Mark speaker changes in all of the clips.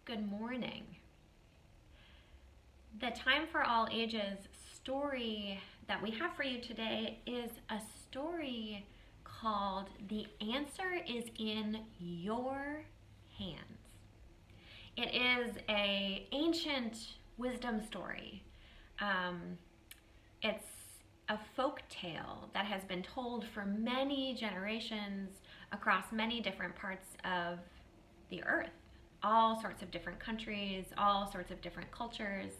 Speaker 1: Good morning. The Time for All Ages story that we have for you today is a story called The Answer is in Your Hands. It is an ancient wisdom story. It's a folk tale that has been told for many generations across many different parts of the earth. All sorts of different countries, all sorts of different cultures.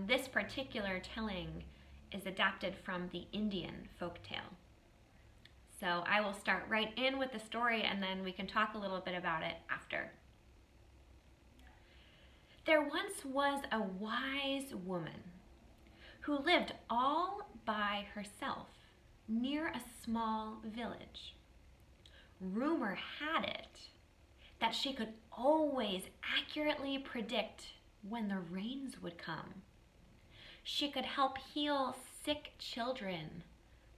Speaker 1: This particular telling is adapted from the Indian folktale. So I will start right in with the story and then we can talk a little bit about it after. There once was a wise woman who lived all by herself near a small village. Rumor had it that she could always accurately predict when the rains would come. She could help heal sick children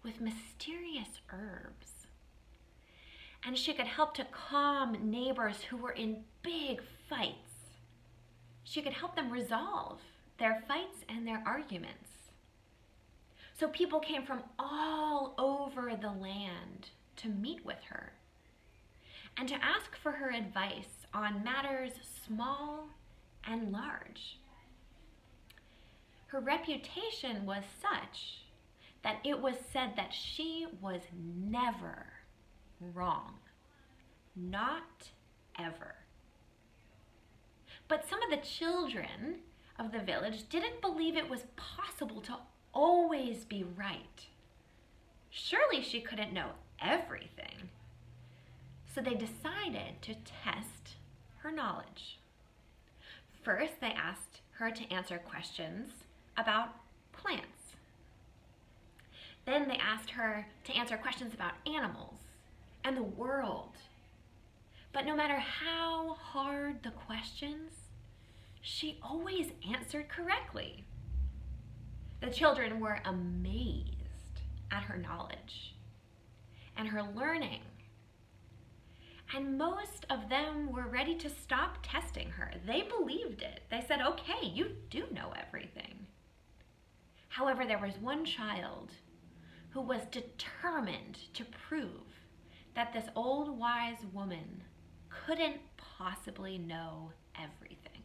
Speaker 1: with mysterious herbs. And she could help to calm neighbors who were in big fights. She could help them resolve their fights and their arguments. So people came from all over the land to meet with her and to ask for her advice on matters small and large. Her reputation was such that it was said that she was never wrong. Not ever. But some of the children of the village didn't believe it was possible to always be right. Surely she couldn't know everything. So they decided to test her knowledge. First, they asked her to answer questions about plants. Then they asked her to answer questions about animals and the world. But no matter how hard the questions, she always answered correctly. The children were amazed at her knowledge and her learning. And most of them were ready to stop testing her. They believed it. They said, okay, you do know everything. However, there was one child who was determined to prove that this old wise woman couldn't possibly know everything.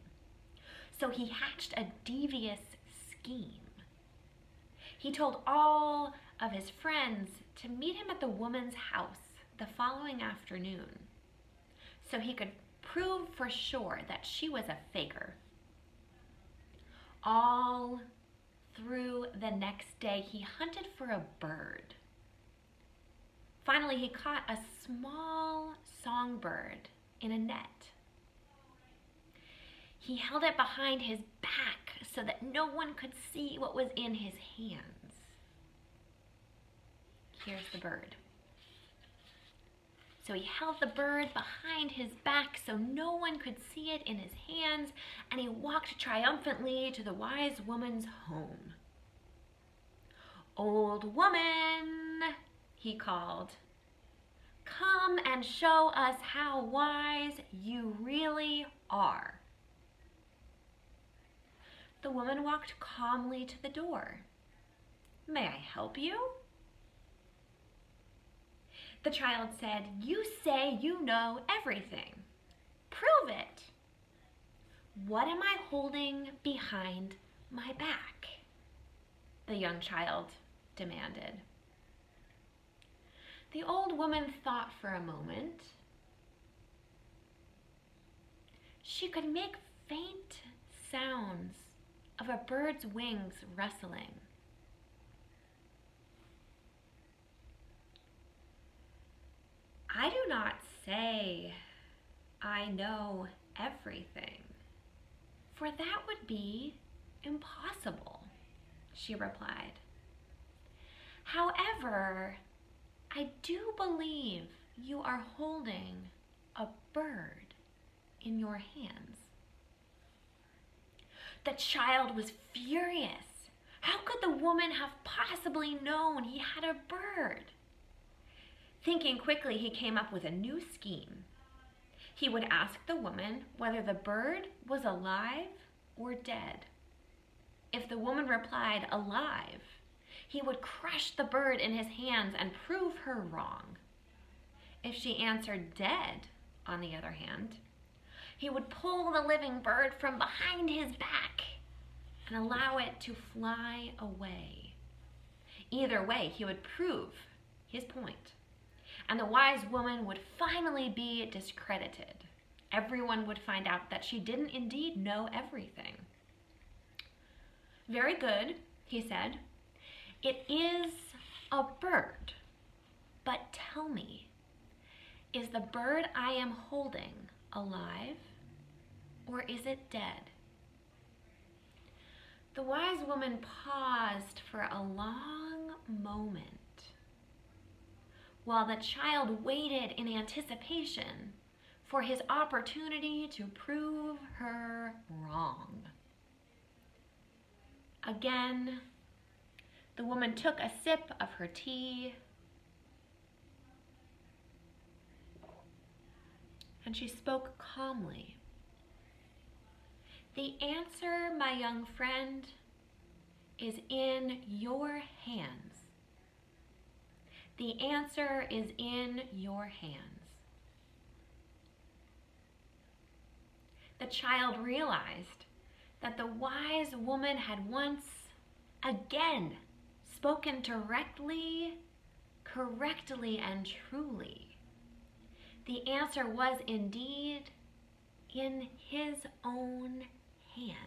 Speaker 1: So he hatched a devious scheme. He told all of his friends to meet him at the woman's house the following afternoon, so he could prove for sure that she was a faker. All through the next day, he hunted for a bird. Finally, he caught a small songbird in a net. He held it behind his back so that no one could see what was in his hands. Here's the bird. So he held the bird behind his back so no one could see it in his hands, and he walked triumphantly to the wise woman's home. "Old woman," he called, "come and show us how wise you really are." The woman walked calmly to the door. "May I help you?" The child said, "You say you know everything. Prove it." "What am I holding behind my back?" the young child demanded. The old woman thought for a moment. She could make faint sounds of a bird's wings rustling. "I do not say I know everything, for that would be impossible," she replied. "However, I do believe you are holding a bird in your hands." The child was furious. How could the woman have possibly known he had a bird? Thinking quickly, he came up with a new scheme. He would ask the woman whether the bird was alive or dead. If the woman replied alive, he would crush the bird in his hands and prove her wrong. If she answered dead, on the other hand, he would pull the living bird from behind his back and allow it to fly away. Either way, he would prove his point, and the wise woman would finally be discredited. Everyone would find out that she didn't indeed know everything. Very good, he said. It is a bird, but tell me, is the bird I am holding alive, or is it dead? The wise woman paused for a long moment while the child waited in anticipation for his opportunity to prove her wrong. Again, the woman took a sip of her tea and she spoke calmly. The answer, my young friend, is in your hands. The answer is in your hands. The child realized that the wise woman had once again spoken directly, correctly, and truly. The answer was indeed in his own hands.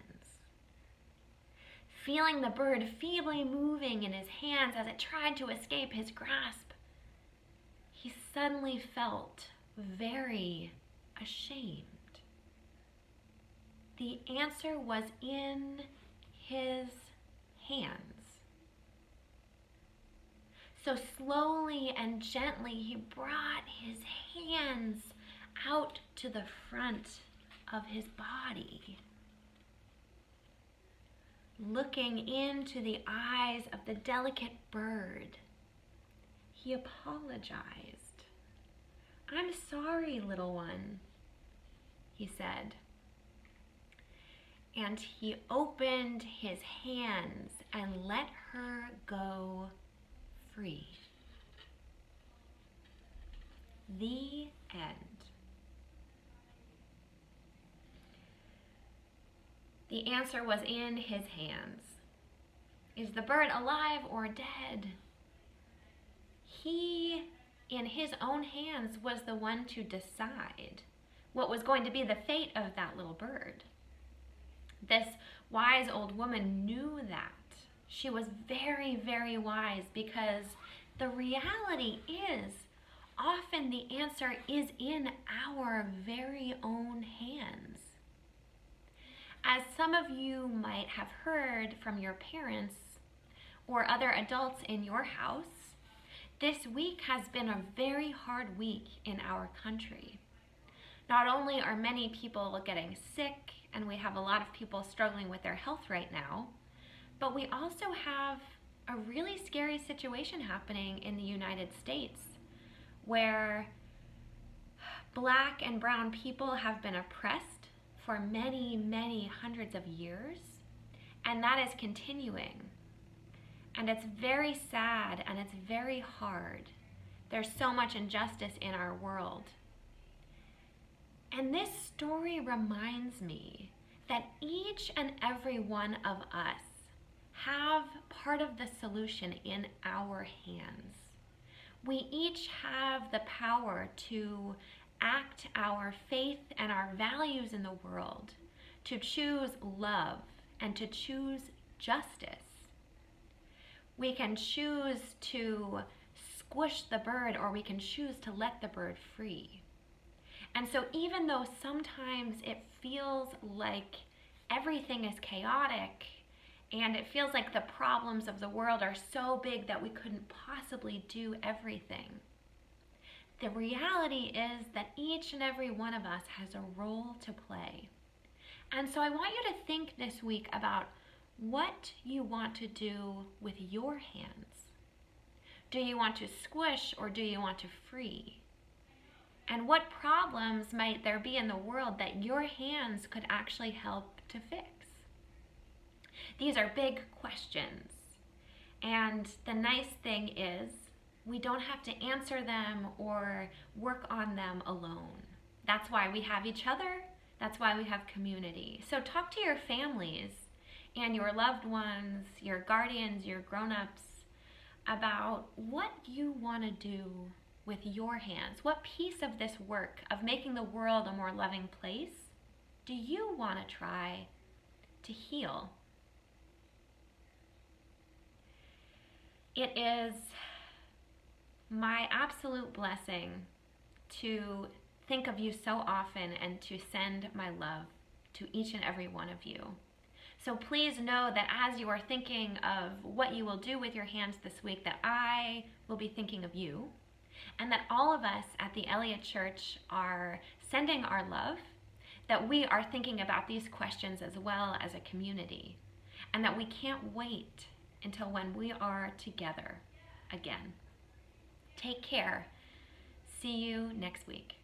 Speaker 1: Feeling the bird feebly moving in his hands as it tried to escape his grasp, he suddenly felt very ashamed. The answer was in his hands. So slowly and gently, he brought his hands out to the front of his body, looking into the eyes of the delicate bird. He apologized. "I'm sorry, little one," he said. And he opened his hands and let her go free. The end. The answer was in his hands. Is the bird alive or dead? He, in his own hands, was the one to decide what was going to be the fate of that little bird. This wise old woman knew that. She was very, very wise, because the reality is often the answer is in our very own hands. As some of you might have heard from your parents or other adults in your house, this week has been a very hard week in our country. Not only are many people getting sick, and we have a lot of people struggling with their health right now, but we also have a really scary situation happening in the United States, where Black and brown people have been oppressed for many, many hundreds of years, and that is continuing. And it's very sad and it's very hard. There's so much injustice in our world. And this story reminds me that each and every one of us have part of the solution in our hands. We each have the power to act our faith and our values in the world, to choose love and to choose justice. We can choose to squish the bird, or we can choose to let the bird free. And so even though sometimes it feels like everything is chaotic and it feels like the problems of the world are so big that we couldn't possibly do everything, the reality is that each and every one of us has a role to play. And so I want you to think this week about what you want to do with your hands. Do you want to squish or do you want to free? And what problems might there be in the world that your hands could actually help to fix? These are big questions. And the nice thing is, we don't have to answer them or work on them alone. That's why we have each other. That's why we have community. So talk to your families and your loved ones, your guardians, your grown-ups, about what you want to do with your hands. What piece of this work of making the world a more loving place do you want to try to heal? It is my absolute blessing to think of you so often and to send my love to each and every one of you. So please know that as you are thinking of what you will do with your hands this week, that I will be thinking of you, and that all of us at the Elliott Church are sending our love, that we are thinking about these questions as well as a community, and that we can't wait until when we are together again. Take care. See you next week.